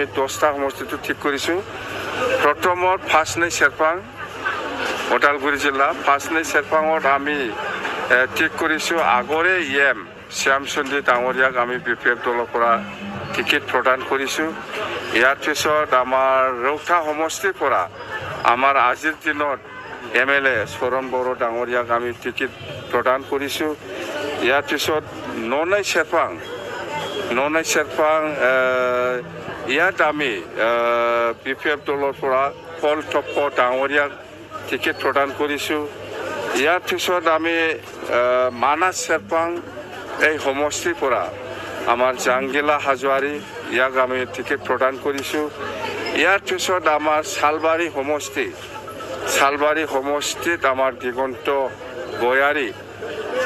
আমি 10টা সমষ্টিটো ঠিক কৰিছোঁ। প্ৰথমত ফাৰ্ষ্ট নেই চেৰপাং ওদালগুৰি জিলা ফাৰ্ষ্ট নেই চেৰপাঙত আমি ঠিক কৰিছোঁ আগৰে EM শ্যামচন্দ্ৰী ডাঙৰীয়াক আমি BPF দলৰ পৰা টিকেট প্ৰদান কৰিছোঁ। ইয়াৰ পিছত আমাৰ ৰৌতা সমষ্টিৰ পৰা আমাৰ আজিৰ দিনত MLA চৰণ বড়ো ডাঙৰীয়াক আমি টিকেট প্ৰদান কৰিছোঁ। ইয়াৰ পিছত ননাই চেৰপাং ইয়াত আমি BPF দলৰ পৰা কল টপ্প ডাঙৰীয়াক টিকেট প্ৰদান কৰিছোঁ। ইয়াৰ পিছত আমি মানাছ চেৰপাং এই সমষ্টিৰ পৰা আমাৰ জাংগিলা হাজোৱাৰী ইয়াক আমি টিকেট প্ৰদান কৰিছোঁ। ইয়াৰ পিছত আমাৰ শালবাৰী সমষ্টিত আমাৰ দিগন্ত গয়াৰী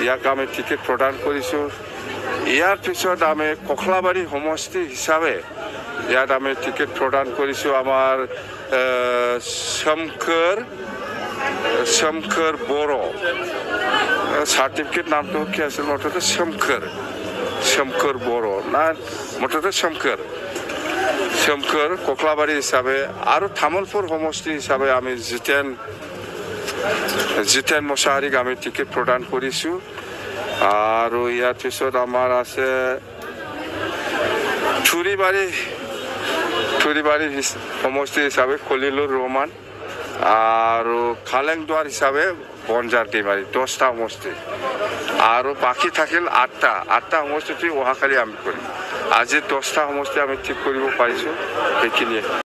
ইয়াক আমি টিকেট প্ৰদান কৰিছোঁ। ইয়াৰ পিছত আমি কখলাবাৰী সমষ্টি হিচাপে ইয়াত আমি টিকেট প্ৰদান কৰিছোঁ আমাৰ শমকৰ বড়ো সাৰ্টিফিকেট নামটো কি আছিল মুঠতে শমকৰ বড়ো না মুঠতে শমকৰ কখলাবাৰী হিচাপে আৰু তামোলপুৰ সমষ্টি হিচাপে আমি জিতেন মোছাহাৰীক আমি টিকেট প্ৰদান কৰিছোঁ। আৰু ইয়াৰ পিছত আমাৰ আছে থুৰিবাৰী সমষ্টি হিচাপে খলিলুৰ ৰহমান আৰু খালেংদুৱাৰ হিচাপে বনজাৰ ডিমাৰী 10টা সমষ্টি আৰু বাকী থাকিল 8টা সমষ্টিটো অহাকালি আমি কৰিম। আজি 10টা সমষ্টি আমি ঠিক কৰিব পাৰিছোঁ। সেইখিনিয়ে।